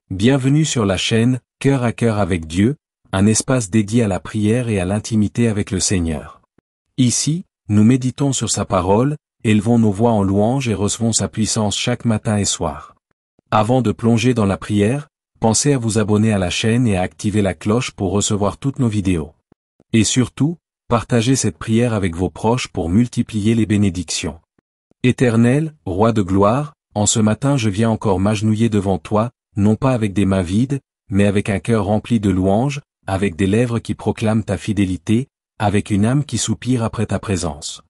Bienvenue sur la chaîne Cœur à cœur avec Dieu, un espace dédié à la prière et à l'intimité avec le Seigneur. Ici, nous méditons sur sa parole, élevons nos voix en louange et recevons sa puissance chaque matin et soir. Avant de plonger dans la prière, pensez à vous abonner à la chaîne et à activer la cloche pour recevoir toutes nos vidéos. Et surtout, partagez cette prière avec vos proches pour multiplier les bénédictions. Éternel, Roi de gloire, en ce matin je viens encore m'agenouiller devant toi, non pas avec des mains vides, mais avec un cœur rempli de louanges, avec des lèvres qui proclament ta fidélité, avec une âme qui soupire après ta présence.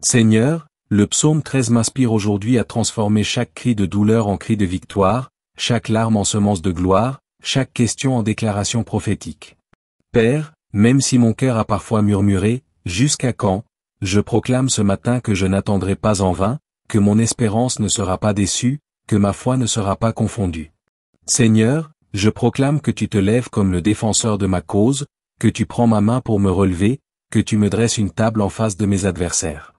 Seigneur, le psaume 13 m'inspire aujourd'hui à transformer chaque cri de douleur en cri de victoire, chaque larme en semence de gloire, chaque question en déclaration prophétique. Père, même si mon cœur a parfois murmuré, jusqu'à quand, je proclame ce matin que je n'attendrai pas en vain, que mon espérance ne sera pas déçue, que ma foi ne sera pas confondue. Seigneur, je proclame que tu te lèves comme le défenseur de ma cause, que tu prends ma main pour me relever, que tu me dresses une table en face de mes adversaires.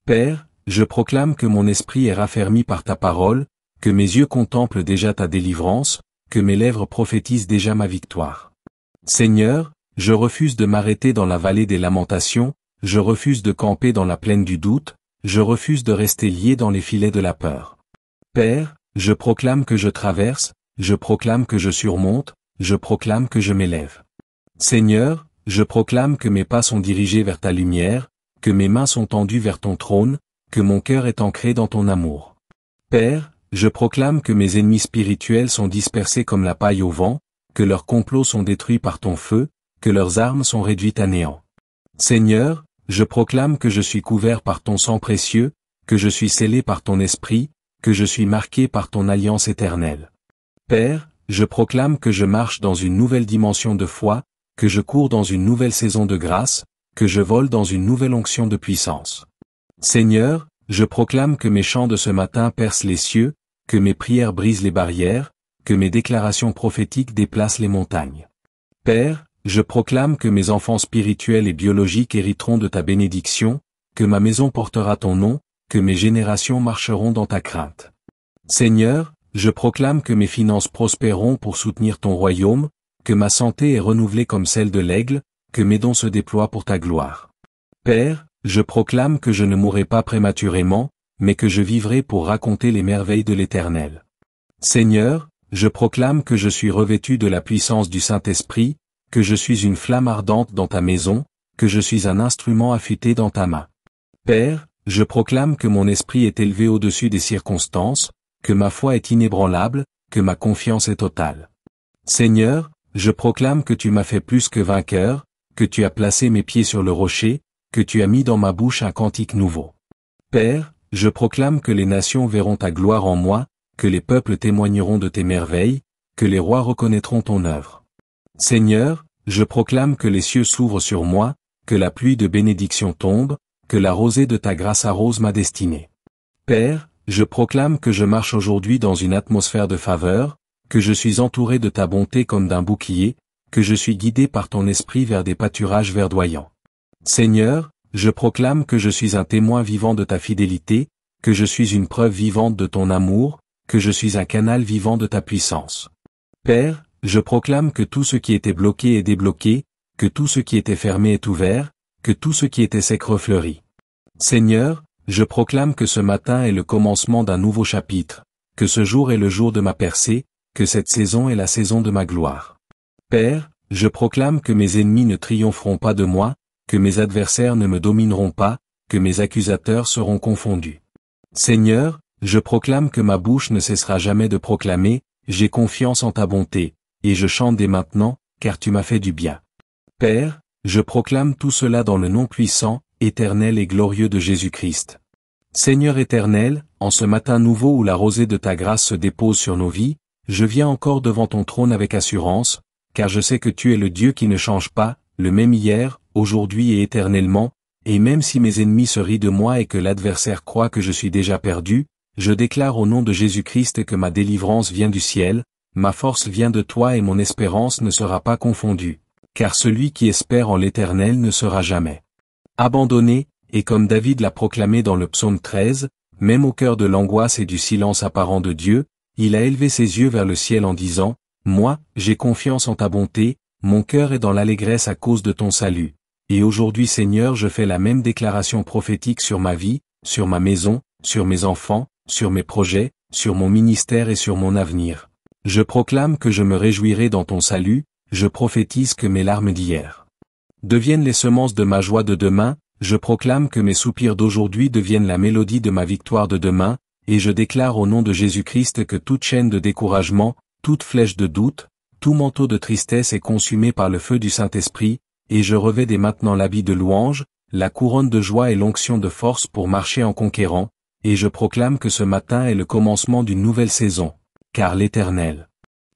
Père, je proclame que mon esprit est raffermi par ta parole, que mes yeux contemplent déjà ta délivrance, que mes lèvres prophétisent déjà ma victoire. Seigneur, je refuse de m'arrêter dans la vallée des lamentations, je refuse de camper dans la plaine du doute, je refuse de rester lié dans les filets de la peur. Père, je proclame que je traverse, je proclame que je surmonte, je proclame que je m'élève. Seigneur, je proclame que mes pas sont dirigés vers ta lumière, que mes mains sont tendues vers ton trône, que mon cœur est ancré dans ton amour. Père, je proclame que mes ennemis spirituels sont dispersés comme la paille au vent, que leurs complots sont détruits par ton feu, que leurs armes sont réduites à néant. Seigneur, je proclame que je suis couvert par ton sang précieux, que je suis scellé par ton esprit, que je suis marqué par ton alliance éternelle. Père, je proclame que je marche dans une nouvelle dimension de foi, que je cours dans une nouvelle saison de grâce, que je vole dans une nouvelle onction de puissance. Seigneur, je proclame que mes chants de ce matin percent les cieux, que mes prières brisent les barrières, que mes déclarations prophétiques déplacent les montagnes. Père, je proclame que mes enfants spirituels et biologiques hériteront de ta bénédiction, que ma maison portera ton nom, que mes générations marcheront dans ta crainte. Seigneur, je proclame que mes finances prospéreront pour soutenir ton royaume, que ma santé est renouvelée comme celle de l'aigle, que mes dons se déploient pour ta gloire. Père, je proclame que je ne mourrai pas prématurément, mais que je vivrai pour raconter les merveilles de l'Éternel. Seigneur, je proclame que je suis revêtu de la puissance du Saint-Esprit, que je suis une flamme ardente dans ta maison, que je suis un instrument affûté dans ta main. Père, je proclame que mon esprit est élevé au-dessus des circonstances, que ma foi est inébranlable, que ma confiance est totale. Seigneur, je proclame que tu m'as fait plus que vainqueur, que tu as placé mes pieds sur le rocher, que tu as mis dans ma bouche un cantique nouveau. Père, je proclame que les nations verront ta gloire en moi, que les peuples témoigneront de tes merveilles, que les rois reconnaîtront ton œuvre. Seigneur, je proclame que les cieux s'ouvrent sur moi, que la pluie de bénédiction tombe, que la rosée de ta grâce arrose ma destinée. Père, je proclame que je marche aujourd'hui dans une atmosphère de faveur, que je suis entouré de ta bonté comme d'un bouclier, que je suis guidé par ton esprit vers des pâturages verdoyants. Seigneur, je proclame que je suis un témoin vivant de ta fidélité, que je suis une preuve vivante de ton amour, que je suis un canal vivant de ta puissance. Père, je proclame que tout ce qui était bloqué est débloqué, que tout ce qui était fermé est ouvert, que tout ce qui était sec refleurit. Seigneur, je proclame que ce matin est le commencement d'un nouveau chapitre, que ce jour est le jour de ma percée, que cette saison est la saison de ma gloire. Père, je proclame que mes ennemis ne triompheront pas de moi, que mes adversaires ne me domineront pas, que mes accusateurs seront confondus. Seigneur, je proclame que ma bouche ne cessera jamais de proclamer, j'ai confiance en ta bonté, et je chante dès maintenant, car tu m'as fait du bien. Père, je proclame tout cela dans le nom puissant, éternel et glorieux de Jésus-Christ. Seigneur éternel, en ce matin nouveau où la rosée de ta grâce se dépose sur nos vies, je viens encore devant ton trône avec assurance, car je sais que tu es le Dieu qui ne change pas, le même hier, aujourd'hui et éternellement, et même si mes ennemis se rient de moi et que l'adversaire croit que je suis déjà perdu, je déclare au nom de Jésus-Christ que ma délivrance vient du ciel, ma force vient de toi et mon espérance ne sera pas confondue, car celui qui espère en l'Éternel ne sera jamais abandonné, et comme David l'a proclamé dans le psaume 13, même au cœur de l'angoisse et du silence apparent de Dieu, il a élevé ses yeux vers le ciel en disant, Moi, j'ai confiance en ta bonté, mon cœur est dans l'allégresse à cause de ton salut. Et aujourd'hui Seigneur, je fais la même déclaration prophétique sur ma vie, sur ma maison, sur mes enfants, sur mes projets, sur mon ministère et sur mon avenir. Je proclame que je me réjouirai dans ton salut, je prophétise que mes larmes d'hier deviennent les semences de ma joie de demain, je proclame que mes soupirs d'aujourd'hui deviennent la mélodie de ma victoire de demain, et je déclare au nom de Jésus-Christ que toute chaîne de découragement, toute flèche de doute, tout manteau de tristesse est consumé par le feu du Saint-Esprit, et je revais dès maintenant l'habit de louange, la couronne de joie et l'onction de force pour marcher en conquérant, et je proclame que ce matin est le commencement d'une nouvelle saison, car l'Éternel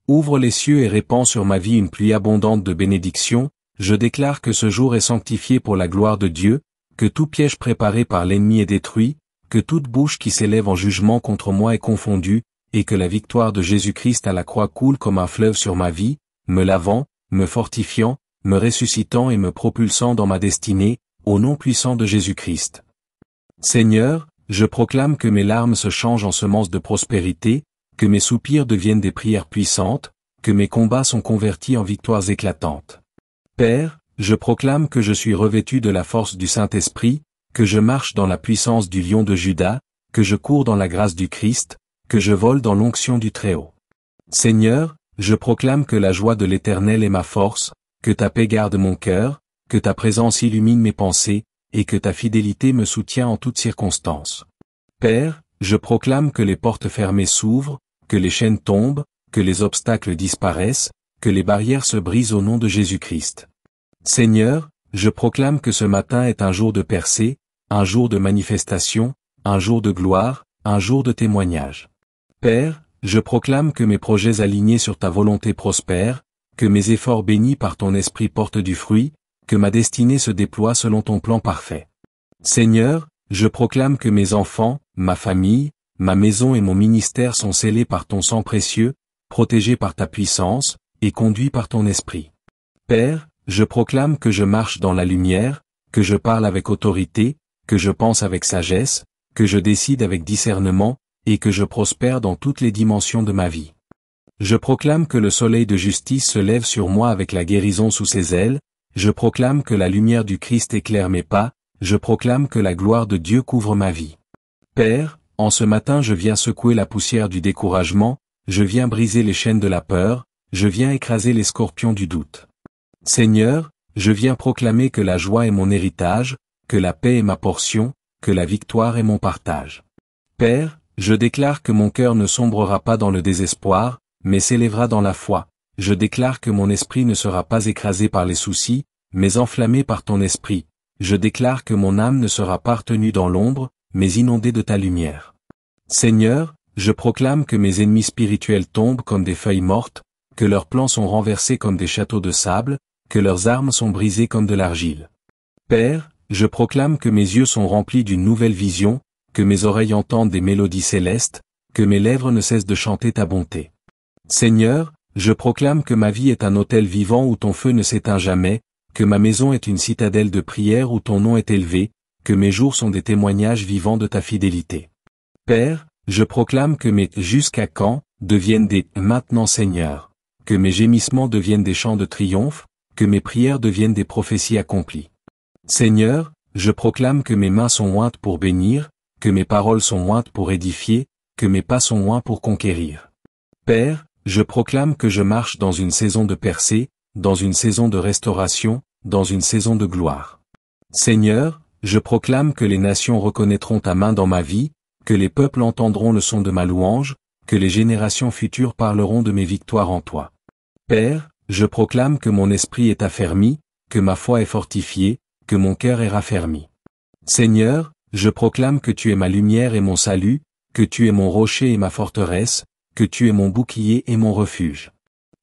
ouvre les cieux et répand sur ma vie une pluie abondante de bénédictions, je déclare que ce jour est sanctifié pour la gloire de Dieu, que tout piège préparé par l'ennemi est détruit, que toute bouche qui s'élève en jugement contre moi est confondue, et que la victoire de Jésus-Christ à la croix coule comme un fleuve sur ma vie, me lavant, me fortifiant, me ressuscitant et me propulsant dans ma destinée, au nom puissant de Jésus-Christ. Seigneur, je proclame que mes larmes se changent en semences de prospérité, que mes soupirs deviennent des prières puissantes, que mes combats sont convertis en victoires éclatantes. Père, je proclame que je suis revêtu de la force du Saint-Esprit, que je marche dans la puissance du lion de Juda, que je cours dans la grâce du Christ, que je vole dans l'onction du Très-Haut. Seigneur, je proclame que la joie de l'Éternel est ma force, que ta paix garde mon cœur, que ta présence illumine mes pensées, et que ta fidélité me soutient en toutes circonstances. Père, je proclame que les portes fermées s'ouvrent, que les chaînes tombent, que les obstacles disparaissent, que les barrières se brisent au nom de Jésus-Christ. Seigneur, je proclame que ce matin est un jour de percée, un jour de manifestation, un jour de gloire, un jour de témoignage. Père, je proclame que mes projets alignés sur ta volonté prospèrent, que mes efforts bénis par ton esprit portent du fruit, que ma destinée se déploie selon ton plan parfait. Seigneur, je proclame que mes enfants, ma famille, ma maison et mon ministère sont scellés par ton sang précieux, protégés par ta puissance, et conduits par ton esprit. Père, je proclame que je marche dans la lumière, que je parle avec autorité, que je pense avec sagesse, que je décide avec discernement, et que je prospère dans toutes les dimensions de ma vie. Je proclame que le soleil de justice se lève sur moi avec la guérison sous ses ailes, je proclame que la lumière du Christ éclaire mes pas, je proclame que la gloire de Dieu couvre ma vie. Père, en ce matin je viens secouer la poussière du découragement, je viens briser les chaînes de la peur, je viens écraser les scorpions du doute. Seigneur, je viens proclamer que la joie est mon héritage, que la paix est ma portion, que la victoire est mon partage. Père, je déclare que mon cœur ne sombrera pas dans le désespoir, mais s'élèvera dans la foi. Je déclare que mon esprit ne sera pas écrasé par les soucis, mais enflammé par ton esprit. Je déclare que mon âme ne sera pas retenue dans l'ombre, mais inondée de ta lumière. Seigneur, je proclame que mes ennemis spirituels tombent comme des feuilles mortes, que leurs plans sont renversés comme des châteaux de sable, que leurs armes sont brisées comme de l'argile. Père, je proclame que mes yeux sont remplis d'une nouvelle vision, que mes oreilles entendent des mélodies célestes, que mes lèvres ne cessent de chanter ta bonté. Seigneur, je proclame que ma vie est un autel vivant où ton feu ne s'éteint jamais, que ma maison est une citadelle de prière où ton nom est élevé, que mes jours sont des témoignages vivants de ta fidélité. Père, je proclame que mes « jusqu'à quand » deviennent des « maintenant Seigneur », que mes gémissements deviennent des chants de triomphe, que mes prières deviennent des prophéties accomplies. Seigneur, je proclame que mes mains sont ointes pour bénir, que mes paroles sont ointes pour édifier, que mes pas sont oints pour conquérir. Père, je proclame que je marche dans une saison de percée, dans une saison de restauration, dans une saison de gloire. Seigneur, je proclame que les nations reconnaîtront ta main dans ma vie, que les peuples entendront le son de ma louange, que les générations futures parleront de mes victoires en toi. Père, je proclame que mon esprit est affermi, que ma foi est fortifiée, que mon cœur est raffermi. Seigneur, je proclame que tu es ma lumière et mon salut, que tu es mon rocher et ma forteresse, que tu es mon bouclier et mon refuge.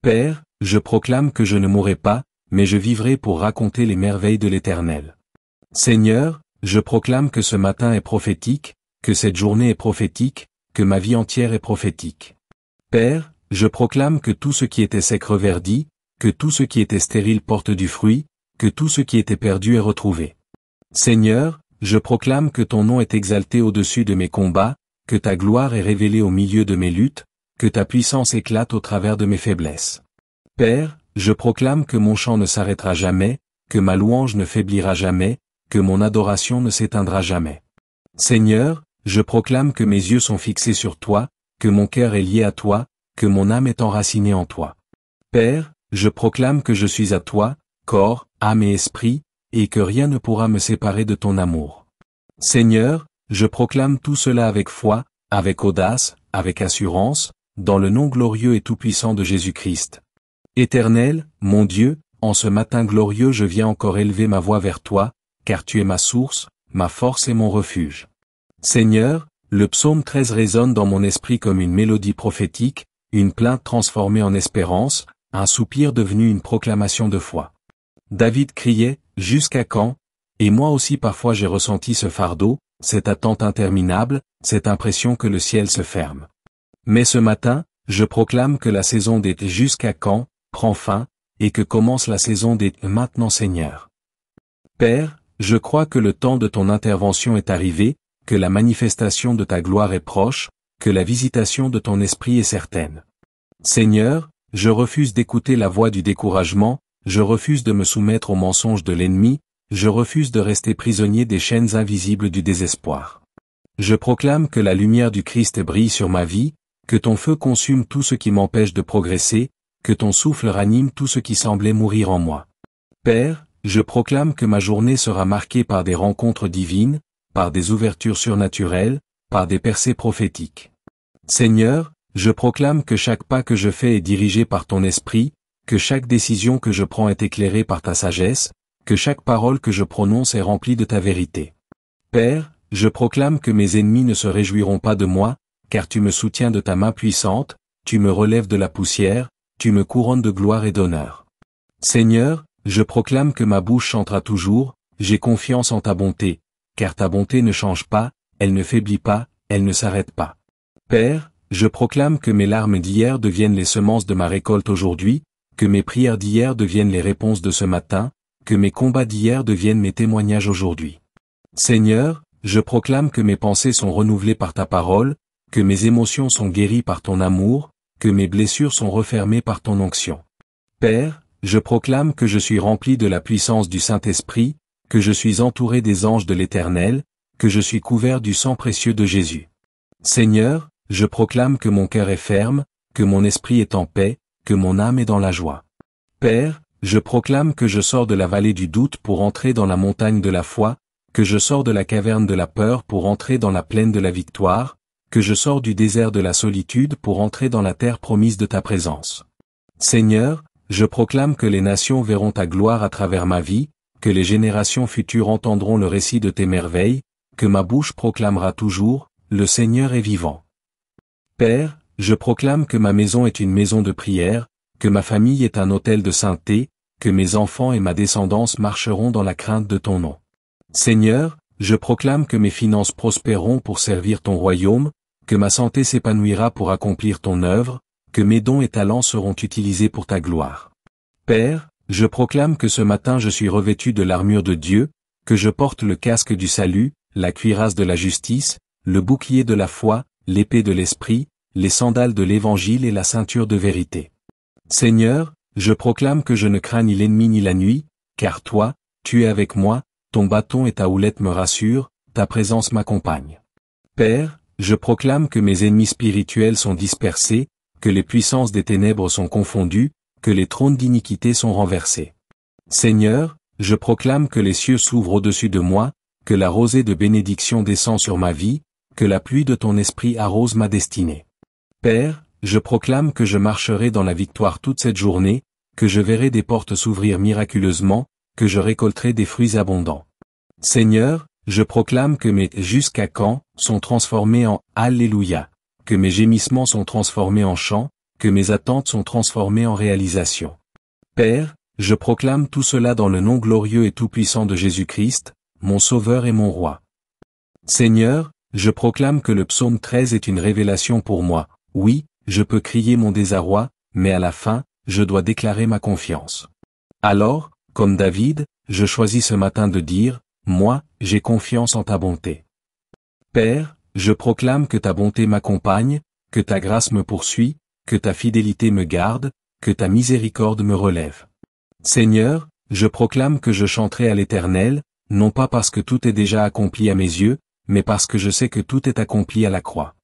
Père, je proclame que je ne mourrai pas, mais je vivrai pour raconter les merveilles de l'Éternel. Seigneur, je proclame que ce matin est prophétique, que cette journée est prophétique, que ma vie entière est prophétique. Père, je proclame que tout ce qui était sec reverdit, que tout ce qui était stérile porte du fruit, que tout ce qui était perdu est retrouvé. Seigneur, je proclame que ton nom est exalté au-dessus de mes combats, que ta gloire est révélée au milieu de mes luttes, que ta puissance éclate au travers de mes faiblesses. Père, je proclame que mon chant ne s'arrêtera jamais, que ma louange ne faiblira jamais, que mon adoration ne s'éteindra jamais. Seigneur, je proclame que mes yeux sont fixés sur toi, que mon cœur est lié à toi, que mon âme est enracinée en toi. Père, je proclame que je suis à toi, corps, âme et esprit, et que rien ne pourra me séparer de ton amour. Seigneur, je proclame tout cela avec foi, avec audace, avec assurance, dans le nom glorieux et tout-puissant de Jésus-Christ. Éternel, mon Dieu, en ce matin glorieux je viens encore élever ma voix vers toi, car tu es ma source, ma force et mon refuge. Seigneur, le psaume 13 résonne dans mon esprit comme une mélodie prophétique, une plainte transformée en espérance, un soupir devenu une proclamation de foi. David criait, « Jusqu'à quand ?» Et moi aussi parfois j'ai ressenti ce fardeau, cette attente interminable, cette impression que le ciel se ferme. Mais ce matin, je proclame que la saison des « Jusqu'à quand » prend fin, et que commence la saison des « Maintenant Seigneur ». Père, je crois que le temps de ton intervention est arrivé, que la manifestation de ta gloire est proche, que la visitation de ton esprit est certaine. Seigneur, je refuse d'écouter la voix du découragement, je refuse de me soumettre aux mensonges de l'ennemi, je refuse de rester prisonnier des chaînes invisibles du désespoir. Je proclame que la lumière du Christ brille sur ma vie, que ton feu consume tout ce qui m'empêche de progresser, que ton souffle ranime tout ce qui semblait mourir en moi. Père, je proclame que ma journée sera marquée par des rencontres divines, par des ouvertures surnaturelles, par des percées prophétiques. Seigneur, je proclame que chaque pas que je fais est dirigé par ton esprit, que chaque décision que je prends est éclairée par ta sagesse, que chaque parole que je prononce est remplie de ta vérité. Père, je proclame que mes ennemis ne se réjouiront pas de moi, car tu me soutiens de ta main puissante, tu me relèves de la poussière, tu me couronnes de gloire et d'honneur. Seigneur, je proclame que ma bouche chantera toujours, j'ai confiance en ta bonté, car ta bonté ne change pas, elle ne faiblit pas, elle ne s'arrête pas. Père, je proclame que mes larmes d'hier deviennent les semences de ma récolte aujourd'hui, que mes prières d'hier deviennent les réponses de ce matin, que mes combats d'hier deviennent mes témoignages aujourd'hui. Seigneur, je proclame que mes pensées sont renouvelées par ta parole, que mes émotions sont guéries par ton amour, que mes blessures sont refermées par ton onction. Père, je proclame que je suis rempli de la puissance du Saint-Esprit, que je suis entouré des anges de l'Éternel, que je suis couvert du sang précieux de Jésus. Seigneur, je proclame que mon cœur est ferme, que mon esprit est en paix, que mon âme est dans la joie. Père, je proclame que je sors de la vallée du doute pour entrer dans la montagne de la foi, que je sors de la caverne de la peur pour entrer dans la plaine de la victoire, que je sors du désert de la solitude pour entrer dans la terre promise de ta présence. Seigneur, je proclame que les nations verront ta gloire à travers ma vie, que les générations futures entendront le récit de tes merveilles, que ma bouche proclamera toujours, le Seigneur est vivant. Père, je proclame que ma maison est une maison de prière, que ma famille est un autel de sainteté, que mes enfants et ma descendance marcheront dans la crainte de ton nom. Seigneur, je proclame que mes finances prospéreront pour servir ton royaume, que ma santé s'épanouira pour accomplir ton œuvre, que mes dons et talents seront utilisés pour ta gloire. Père, je proclame que ce matin je suis revêtu de l'armure de Dieu, que je porte le casque du salut, la cuirasse de la justice, le bouclier de la foi, l'épée de l'esprit, les sandales de l'évangile et la ceinture de vérité. Seigneur, je proclame que je ne crains ni l'ennemi ni la nuit, car toi, tu es avec moi, ton bâton et ta houlette me rassurent, ta présence m'accompagne. Père, je proclame que mes ennemis spirituels sont dispersés, que les puissances des ténèbres sont confondues, que les trônes d'iniquité sont renversés. Seigneur, je proclame que les cieux s'ouvrent au-dessus de moi, que la rosée de bénédiction descend sur ma vie, que la pluie de ton esprit arrose ma destinée. Père, je proclame que je marcherai dans la victoire toute cette journée, que je verrai des portes s'ouvrir miraculeusement, que je récolterai des fruits abondants. Seigneur, je proclame que mes « jusqu'à quand » sont transformés en « Alléluia », que mes gémissements sont transformés en chants, que mes attentes sont transformées en réalisation. Père, je proclame tout cela dans le nom glorieux et tout-puissant de Jésus-Christ, mon Sauveur et mon Roi. Seigneur, je proclame que le psaume 13 est une révélation pour moi. Oui, je peux crier mon désarroi, mais à la fin, je dois déclarer ma confiance. Alors, comme David, je choisis ce matin de dire, moi, j'ai confiance en ta bonté. Père, je proclame que ta bonté m'accompagne, que ta grâce me poursuit, que ta fidélité me garde, que ta miséricorde me relève. Seigneur, je proclame que je chanterai à l'Éternel, non pas parce que tout est déjà accompli à mes yeux, mais parce que je sais que tout est accompli à la croix.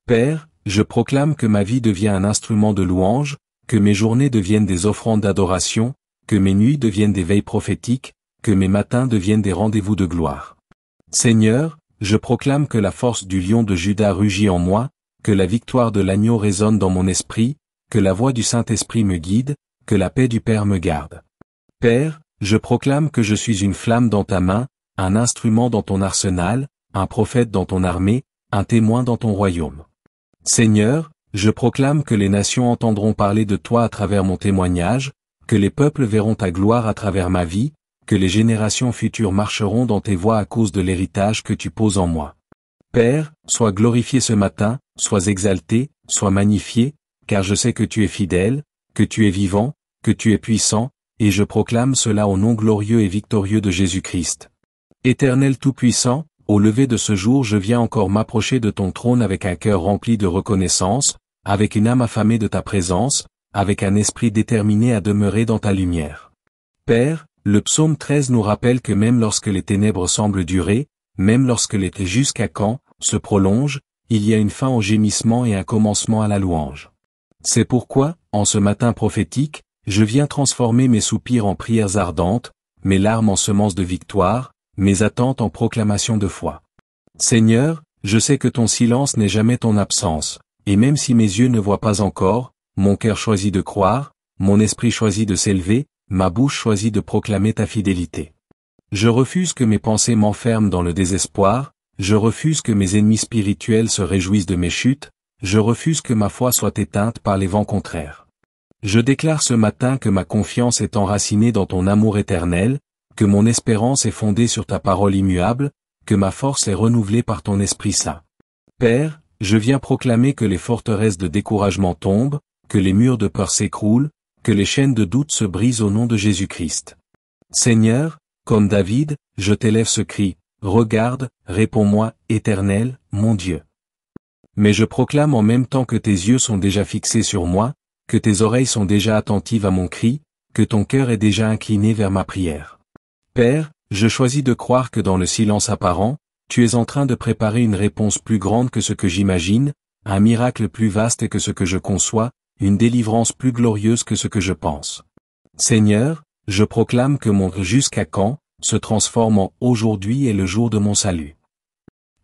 Père, je proclame que ma vie devient un instrument de louange, que mes journées deviennent des offrandes d'adoration, que mes nuits deviennent des veilles prophétiques, que mes matins deviennent des rendez-vous de gloire. Seigneur, je proclame que la force du lion de Juda rugit en moi, que la victoire de l'agneau résonne dans mon esprit, que la voix du Saint-Esprit me guide, que la paix du Père me garde. Père, je proclame que je suis une flamme dans ta main, un instrument dans ton arsenal, un prophète dans ton armée, un témoin dans ton royaume. Seigneur, je proclame que les nations entendront parler de toi à travers mon témoignage, que les peuples verront ta gloire à travers ma vie, que les générations futures marcheront dans tes voies à cause de l'héritage que tu poses en moi. Père, sois glorifié ce matin, sois exalté, sois magnifié, car je sais que tu es fidèle, que tu es vivant, que tu es puissant, et je proclame cela au nom glorieux et victorieux de Jésus-Christ. Éternel Tout-Puissant, au lever de ce jour je viens encore m'approcher de ton trône avec un cœur rempli de reconnaissance, avec une âme affamée de ta présence, avec un esprit déterminé à demeurer dans ta lumière. Père, le psaume 13 nous rappelle que même lorsque les ténèbres semblent durer, même lorsque l'été jusqu'à quand se prolonge, il y a une fin au gémissement et un commencement à la louange. C'est pourquoi, en ce matin prophétique, je viens transformer mes soupirs en prières ardentes, mes larmes en semences de victoire, mes attentes en proclamation de foi. Seigneur, je sais que ton silence n'est jamais ton absence, et même si mes yeux ne voient pas encore, mon cœur choisit de croire, mon esprit choisit de s'élever, ma bouche choisit de proclamer ta fidélité. Je refuse que mes pensées m'enferment dans le désespoir, je refuse que mes ennemis spirituels se réjouissent de mes chutes, je refuse que ma foi soit éteinte par les vents contraires. Je déclare ce matin que ma confiance est enracinée dans ton amour éternel, que mon espérance est fondée sur ta parole immuable, que ma force est renouvelée par ton Esprit Saint. Père, je viens proclamer que les forteresses de découragement tombent, que les murs de peur s'écroulent, que les chaînes de doute se brisent au nom de Jésus-Christ. Seigneur, comme David, je t'élève ce cri, regarde, réponds-moi, Éternel, mon Dieu. Mais je proclame en même temps que tes yeux sont déjà fixés sur moi, que tes oreilles sont déjà attentives à mon cri, que ton cœur est déjà incliné vers ma prière. Père, je choisis de croire que dans le silence apparent, tu es en train de préparer une réponse plus grande que ce que j'imagine, un miracle plus vaste que ce que je conçois, une délivrance plus glorieuse que ce que je pense. Seigneur, je proclame que mon jusqu'à quand se transforme en aujourd'hui est le jour de mon salut.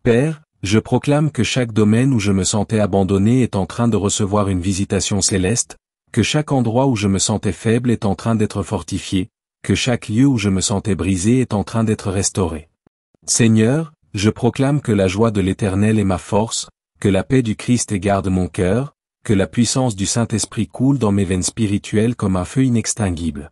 Père, je proclame que chaque domaine où je me sentais abandonné est en train de recevoir une visitation céleste, que chaque endroit où je me sentais faible est en train d'être fortifié, que chaque lieu où je me sentais brisé est en train d'être restauré. Seigneur, je proclame que la joie de l'Éternel est ma force, que la paix du Christ garde mon cœur, que la puissance du Saint-Esprit coule dans mes veines spirituelles comme un feu inextinguible.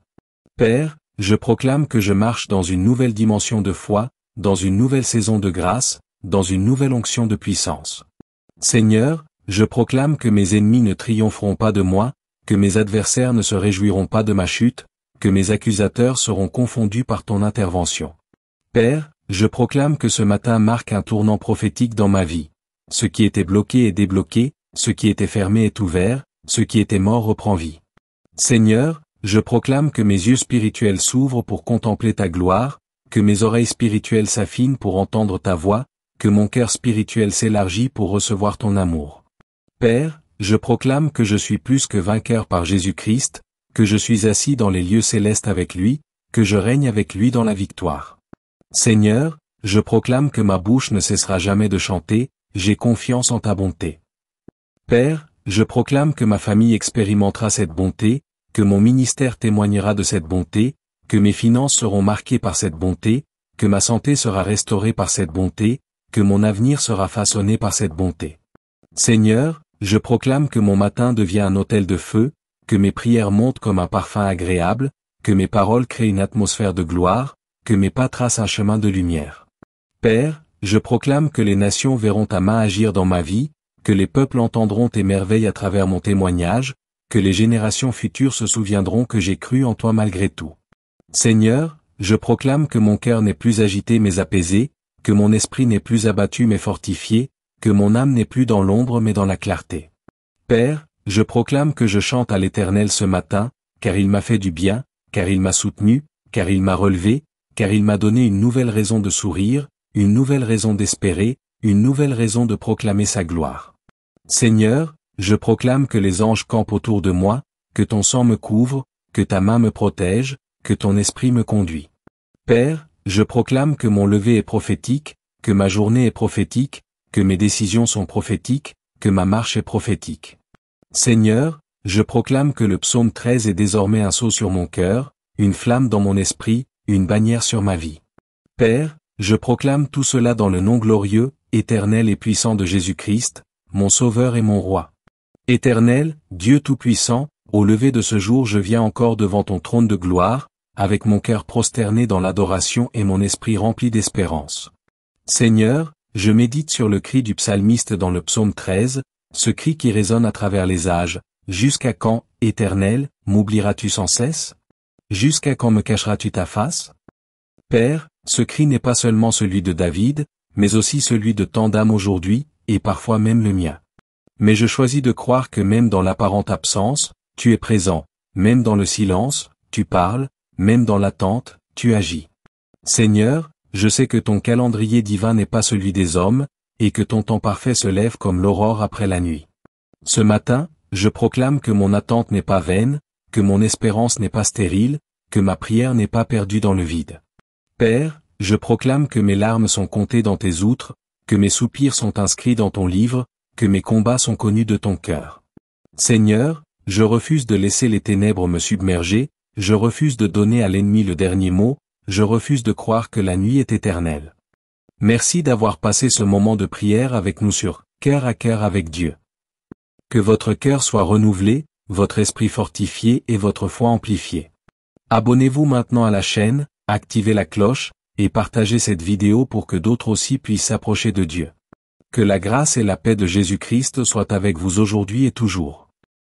Père, je proclame que je marche dans une nouvelle dimension de foi, dans une nouvelle saison de grâce, dans une nouvelle onction de puissance. Seigneur, je proclame que mes ennemis ne triompheront pas de moi, que mes adversaires ne se réjouiront pas de ma chute, que mes accusateurs seront confondus par ton intervention. Père, je proclame que ce matin marque un tournant prophétique dans ma vie. Ce qui était bloqué est débloqué, ce qui était fermé est ouvert, ce qui était mort reprend vie. Seigneur, je proclame que mes yeux spirituels s'ouvrent pour contempler ta gloire, que mes oreilles spirituelles s'affinent pour entendre ta voix, que mon cœur spirituel s'élargit pour recevoir ton amour. Père, je proclame que je suis plus que vainqueur par Jésus-Christ, que je suis assis dans les lieux célestes avec lui, que je règne avec lui dans la victoire. Seigneur, je proclame que ma bouche ne cessera jamais de chanter, j'ai confiance en ta bonté. Père, je proclame que ma famille expérimentera cette bonté, que mon ministère témoignera de cette bonté, que mes finances seront marquées par cette bonté, que ma santé sera restaurée par cette bonté, que mon avenir sera façonné par cette bonté. Seigneur, je proclame que mon matin devient un autel de feu, que mes prières montent comme un parfum agréable, que mes paroles créent une atmosphère de gloire, que mes pas tracent un chemin de lumière. Père, je proclame que les nations verront ta main agir dans ma vie, que les peuples entendront tes merveilles à travers mon témoignage, que les générations futures se souviendront que j'ai cru en toi malgré tout. Seigneur, je proclame que mon cœur n'est plus agité mais apaisé, que mon esprit n'est plus abattu mais fortifié, que mon âme n'est plus dans l'ombre mais dans la clarté. Père, je proclame que je chante à l'Éternel ce matin, car il m'a fait du bien, car il m'a soutenu, car il m'a relevé, car il m'a donné une nouvelle raison de sourire, une nouvelle raison d'espérer, une nouvelle raison de proclamer sa gloire. Seigneur, je proclame que les anges campent autour de moi, que ton sang me couvre, que ta main me protège, que ton esprit me conduit. Père, je proclame que mon lever est prophétique, que ma journée est prophétique, que mes décisions sont prophétiques, que ma marche est prophétique. Seigneur, je proclame que le psaume 13 est désormais un sceau sur mon cœur, une flamme dans mon esprit, une bannière sur ma vie. Père, je proclame tout cela dans le nom glorieux, éternel et puissant de Jésus-Christ, mon Sauveur et mon Roi. Éternel, Dieu Tout-Puissant, au lever de ce jour je viens encore devant ton trône de gloire, avec mon cœur prosterné dans l'adoration et mon esprit rempli d'espérance. Seigneur, je médite sur le cri du psalmiste dans le psaume 13, ce cri qui résonne à travers les âges. Jusqu'à quand, Éternel, m'oublieras-tu sans cesse? Jusqu'à quand me cacheras-tu ta face? Père, ce cri n'est pas seulement celui de David, mais aussi celui de tant d'âmes aujourd'hui, et parfois même le mien. Mais je choisis de croire que même dans l'apparente absence, tu es présent, même dans le silence, tu parles, même dans l'attente, tu agis. Seigneur, je sais que ton calendrier divin n'est pas celui des hommes, et que ton temps parfait se lève comme l'aurore après la nuit. Ce matin, je proclame que mon attente n'est pas vaine, que mon espérance n'est pas stérile, que ma prière n'est pas perdue dans le vide. Père, je proclame que mes larmes sont comptées dans tes outres, que mes soupirs sont inscrits dans ton livre, que mes combats sont connus de ton cœur. Seigneur, je refuse de laisser les ténèbres me submerger, je refuse de donner à l'ennemi le dernier mot, je refuse de croire que la nuit est éternelle. Merci d'avoir passé ce moment de prière avec nous sur Cœur à cœur avec Dieu. Que votre cœur soit renouvelé, votre esprit fortifié et votre foi amplifiée. Abonnez-vous maintenant à la chaîne, activez la cloche, et partagez cette vidéo pour que d'autres aussi puissent s'approcher de Dieu. Que la grâce et la paix de Jésus-Christ soient avec vous aujourd'hui et toujours.